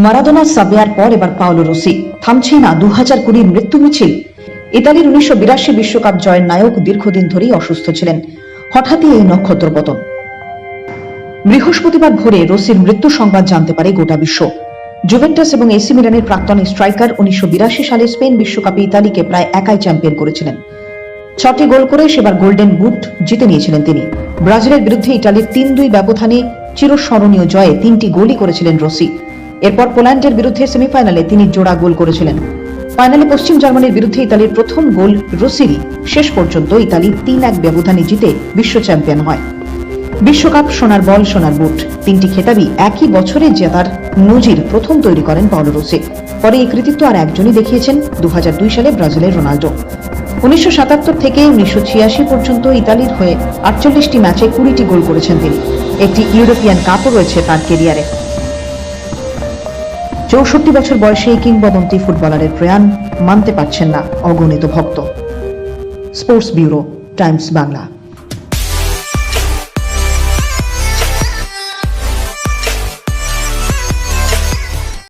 Maradona, সাবিয়ার পর এবার Paulo Rossi. থামছে না 2020 মৃত্যু মিছিল। ইতালির 1982 বিশ্বকাপ জয়ের নায়ক দীর্ঘদিন ধরেই অসুস্থ ছিলেন। হঠাৎই এই নক্ষত্র পতন। বৃহস্পতিবার ভোরে রোসির মৃত্যু সংবাদ জানতে পারে গোটা বিশ্ব। জুভেন্টাস এবং এসি মিলানের প্রাক্তন স্ট্রাইকার 1982 সালে স্পেন বিশ্বকাপে ইতালিকে প্রায় একাই চ্যাম্পিয়ন করেছিলেন। 6টি গোল করে সেবার গোল্ডেন বুট জিতে নিয়েছিলেন তিনি। ব্রাজিলের বিরুদ্ধে ইতালির 3-2 ব্যবধানে চিরস্মরণীয় জয়ে 3টি গোলই করেছিলেন রোসি। এরপর পোল্যান্ডের বিরুদ্ধে সেমিফাইনালে তিনি জোড়া গোল করেছিলেন। ফাইনালে পশ্চিম জার্মানির বিরুদ্ধে ইতালির প্রথম গোল রোসিরই। শেষ পর্যন্ত ইতালি 3-1 ব্যবধানে জিতে বিশ্ব চ্যাম্পিয়ন হয়। বিশ্বকাপ, সোনার বল, সোনার বুট, 3টি খেতাবই একই বছরে জেতার নজির প্রথম তৈরি করেন পাওলো রোসি। পরে এই কৃতিত্ব আর একজনই দেখিয়েছেন 2002 সালে ব্রাজিলের রোনাল্ডো। 1977 থেকে 1986 পর্যন্ত ইতালির হয়ে 48টি ম্যাচে 20টি গোল করেছেন তিনি। একটি ইউরোপিয়ান কাপও রয়েছে তার কেরিয়ারে। 64 বছর বয়সে এই কিংবদন্তি ফুটবলারের প্রয়াণ মানতে পারছেন না অগণিত ভক্ত। Sports bureau, Times Bangla.